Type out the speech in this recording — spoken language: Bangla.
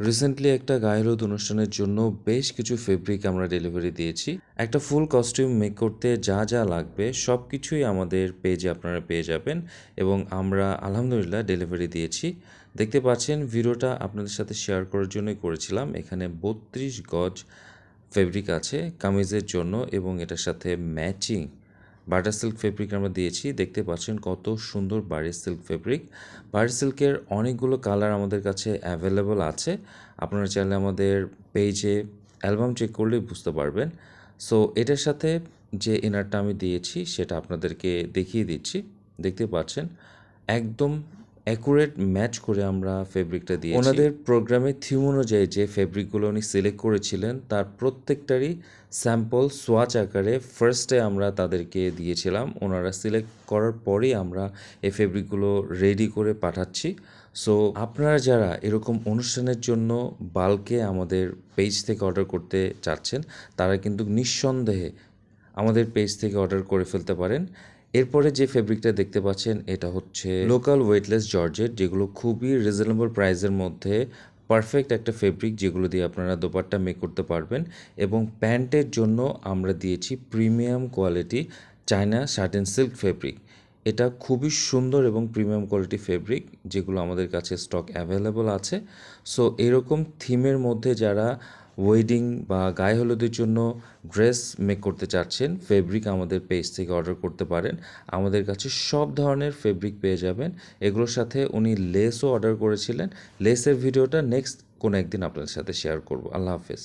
রিসেন্টলি একটা গায়ে হলুদ অনুষ্ঠানের জন্য বেশ কিছু ফেব্রিক আমরা ডেলিভারি দিয়েছি। একটা ফুল কস্টিউম মেক করতে যা যা লাগবে সব কিছুই আমাদের পেজে আপনারা পেয়ে যাবেন এবং আমরা আলহামদুলিল্লাহ ডেলিভারি দিয়েছি। দেখতে পাচ্ছেন ভিডিওটা আপনাদের সাথে শেয়ার করার জন্যই করেছিলাম। এখানে ৩২ গজ ফেব্রিক আছে কামিজের জন্য এবং এটার সাথে ম্যাচিং বাটার সিল্ক ফেব্রিক আমরা দিয়েছি। দেখতে পাচ্ছেন কত সুন্দর বাড়ির সিল্ক ফেব্রিক। বাড়ির সিল্কের অনেকগুলো কালার আমাদের কাছে অ্যাভেলেবল আছে। আপনারা চাইলে আমাদের পেজে অ্যালবাম চেক করলেই বুঝতে পারবেন। সো এটার সাথে যে ইনারটা আমি দিয়েছি সেটা আপনাদেরকে দেখিয়ে দিচ্ছি। দেখতে পাচ্ছেন একদম অ্যাকুরেট ম্যাচ করে আমরা ফেব্রিকটা দিয়েছি। ওনাদের প্রোগ্রামের থিম অনুযায়ী যে ফেব্রিকগুলো উনি সিলেক্ট করেছিলেন তার প্রত্যেকটারই স্যাম্পল সোয়াচ আকারে ফার্স্টে আমরা তাদেরকে দিয়েছিলাম। ওনারা সিলেক্ট করার পরেই আমরা এই ফেব্রিকগুলো রেডি করে পাঠাচ্ছি। সো আপনারা যারা এরকম অনুষ্ঠানের জন্য বাল্কে আমাদের পেজ থেকে অর্ডার করতে চাচ্ছেন তারা কিন্তু নিঃসন্দেহে আমাদের পেজ থেকে অর্ডার করে ফেলতে পারেন। এরপরে যে ফেব্রিকটা দেখতে পাচ্ছেন এটা হচ্ছে লোকাল ওয়েটলেস জর্জেট, যেগুলো খুবই রিজনেবল প্রাইসের মধ্যে পারফেক্ট একটা ফেব্রিক, যেগুলো দিয়ে আপনারা দোপাট্টা মেক করতে পারবেন। এবং প্যান্টের জন্য আমরা দিয়েছি premium quality China satin silk fabric. এটা খুবই সুন্দর এবং প্রিমিয়াম কোয়ালিটি ফেব্রিক, যেগুলো আমাদের কাছে স্টক অ্যাভেলেবল আছে। সো এরকম থিমের মধ্যে যারা ওয়েডিং বা গায়ে হলুদের জন্য ড্রেস মেক করতে চাচ্ছেন, ফেব্রিক আমাদের পেজ থেকে অর্ডার করতে পারেন। আমাদের কাছে সব ধরনের ফেব্রিক পেয়ে যাবেন। এগুলোর সাথে উনি লেসও অর্ডার করেছিলেন। লেসের ভিডিওটা নেক্সট কোনো একদিন আপনাদের সাথে শেয়ার করব। আল্লাহ হাফেজ।